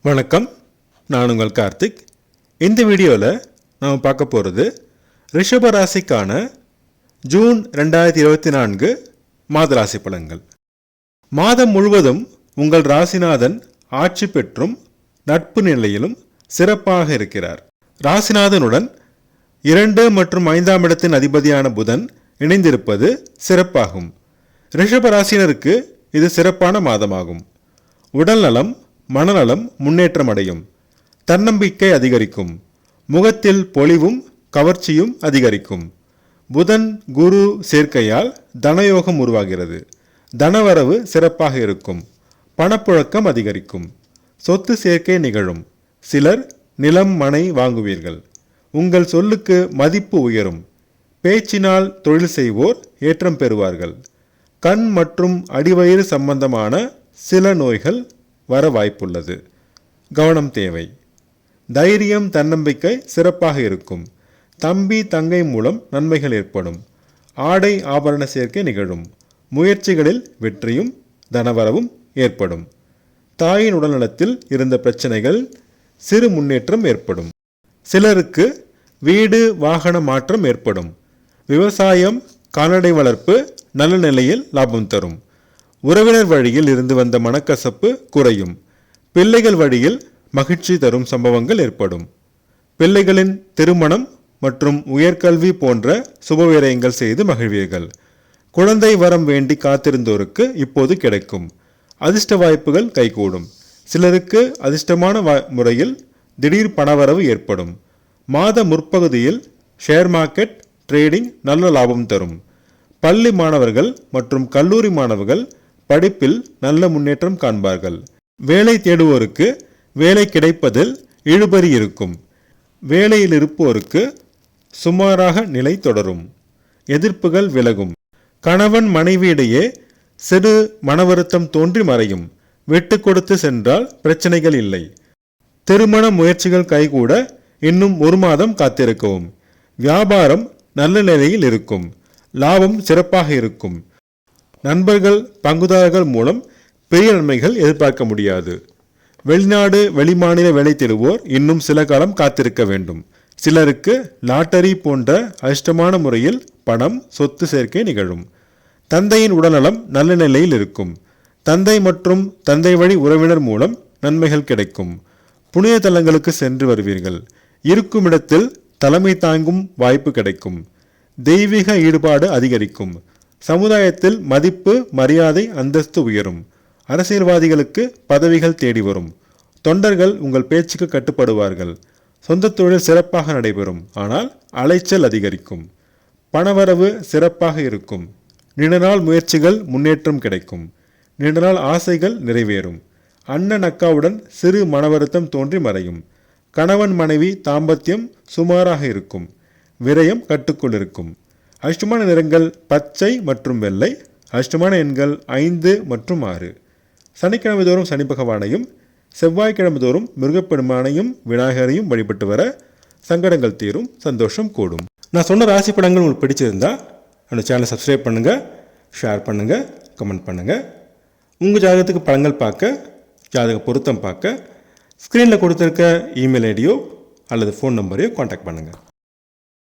வணக்கம், நான் உங்கள் கார்த்திக். இந்த வீடியோவில் நாம் பார்க்க போகிறது ரிஷப ராசிக்கான ஜூன் 2024 மாத ராசி பலன்கள். மாதம் முழுவதும் உங்கள் ராசிநாதன் ஆட்சி பெற்றும் நட்பு நிலையிலும் சிறப்பாக இருக்கிறார். ராசிநாதனுடன் 2 மற்றும் 5ஆம் இடத்தின் அதிபதியான புதன் இணைந்திருப்பது சிறப்பாகும். ரிஷப ராசினருக்கு இது சிறப்பான மாதமாகும். உடல்நலம், மனநலம் முன்னேற்றம் அடையும். தன்னம்பிக்கை அதிகரிக்கும். முகத்தில் பொலிவும் கவர்ச்சியும் அதிகரிக்கும். புதன் குரு சேர்க்கையால் தனயோகம் உருவாகிறது. தனவரவு சிறப்பாக இருக்கும். பணப்புழக்கம் அதிகரிக்கும். சொத்து சேர்க்கை நிகழும். சிலர் நிலம் மனை வாங்குவீர்கள். உங்கள் சொல்லுக்கு மதிப்பு உயரும். பேச்சினால் தொழில் செய்வோர் ஏற்றம் பெறுவார்கள். கண் மற்றும் அடிவயிறு சம்பந்தமான சில நோய்கள் வர வாய்ப்புள்ளது. கவனம் தேவை. தைரியம், தன்னம்பிக்கை சிறப்பாக இருக்கும். தம்பி தங்கை மூலம் நன்மைகள் ஏற்படும். ஆடை ஆபரண சேர்க்கை நிகழும். முயற்சிகளில் வெற்றியும் தனவரவும் ஏற்படும். தாயின் உடல்நலத்தில் இருந்த பிரச்சனைகள் சிறு முன்னேற்றம் ஏற்படும். சிலருக்கு வீடு வாகன மாற்றம் ஏற்படும். விவசாயம், கால்நடை வளர்ப்பு நல்ல நிலையில் லாபம் தரும். உறவினர் வழியில் இருந்து வந்த மனக்கசப்பு குறையும். பிள்ளைகள் வழியில் மகிழ்ச்சி தரும் சம்பவங்கள் ஏற்படும். பிள்ளைகளின் திருமணம் மற்றும் உயர்கல்வி போன்ற சுபவிரயங்கள் செய்து மகிழ்வீர்கள். குழந்தை வரம் வேண்டி காத்திருந்தோருக்கு இப்போது கிடைக்கும். அதிர்ஷ்ட வாய்ப்புகள் கைகூடும். சிலருக்கு அதிர்ஷ்டமான முறையில் திடீர் பணவரவு ஏற்படும். மாத முற்பகுதியில் ஷேர் மார்க்கெட் ட்ரேடிங் நல்ல லாபம் தரும். பள்ளி மாணவர்கள் மற்றும் கல்லூரி மாணவர்கள் படிப்பில் நல்ல முன்னேற்றம் காண்பார்கள். வேலை தேடுவோருக்கு வேலை கிடைப்பதில் இழுபறி இருக்கும். வேலையில் இருப்போருக்கு சுமாராக நிலை தொடரும். எதிர்ப்புகள் விலகும். கணவன் மனைவியிடையே சிறு மனவருத்தம் தோன்றி மறையும். விட்டு கொடுத்து சென்றால் பிரச்சனைகள் இல்லை. திருமண முயற்சிகள் கைகூட இன்னும் 1 மாதம் காத்திருக்கவும். வியாபாரம் நல்ல நிலையில் இருக்கும். லாபம் சிறப்பாக இருக்கும். நண்பர்கள், பங்குதாரர்கள் மூலம் பெரிய நன்மைகள் எதிர்பார்க்க முடியாது. வெளிநாடு வெளிமாநில வேலை தேடுவோர் இன்னும் சில காலம் காத்திருக்க வேண்டும். சிலருக்கு லாட்டரி போன்ற அதிர்ஷ்டமான முறையில் பணம், சொத்து சேர்க்கை நிகழும். தந்தையின் உடல்நலம் நல்ல நிலையில் இருக்கும். தந்தை மற்றும் தந்தை வழி உறவினர் மூலம் நன்மைகள் கிடைக்கும். புனித தலங்களுக்கு சென்று வருவீர்கள். இருக்கும் இடத்தில் தலைமை தாங்கும் வாய்ப்பு கிடைக்கும். தெய்வீக ஈடுபாடு அதிகரிக்கும். சமுதாயத்தில் மதிப்பு, மரியாதை, அந்தஸ்து உயரும். அரசியல்வாதிகளுக்கு பதவிகள் தேடி வரும். தொண்டர்கள் உங்கள் பேச்சுக்கு கட்டுப்படுவார்கள். சொந்த தொழில் சிறப்பாக நடைபெறும். ஆனால் அலைச்சல் அதிகரிக்கும். பணவரவு சிறப்பாக இருக்கும். நீண்ட நாள் முயற்சிகள் முன்னேற்றம் கிடைக்கும். நீண்ட நாள் ஆசைகள் நிறைவேறும். அண்ணன் அக்காவுடன் சிறு மனவருத்தம் தோன்றி மறையும். கணவன் மனைவி தாம்பத்தியம் சுமாராக இருக்கும். விரயம் கட்டுக்குள் இருக்கும். அதிர்ஷ்டமான நிறங்கள் பச்சை மற்றும் வெள்ளை. அதிர்ஷ்டமான எண்கள் 5 மற்றும் 6. சனிக்கிழமை தோறும் சனி பகவானையும், செவ்வாய்க்கிழமை தோறும் முருகப்பெருமானையும் விநாயகரையும் வழிபட்டு வர சங்கடங்கள் தீரும், சந்தோஷம் கூடும். நான் சொன்ன ராசி படங்கள் உங்களுக்கு பிடிச்சிருந்தா அந்த சேனலை சப்ஸ்கிரைப் பண்ணுங்கள், ஷேர் பண்ணுங்கள், கமெண்ட் பண்ணுங்கள். உங்கள் ஜாதகத்துக்கு படங்கள் பார்க்க, ஜாதக பொருத்தம் பார்க்க ஸ்க்ரீனில் கொடுத்துருக்க இமெயில் ஐடியோ அல்லது ஃபோன் நம்பரையோ காண்டாக்ட் பண்ணுங்கள்.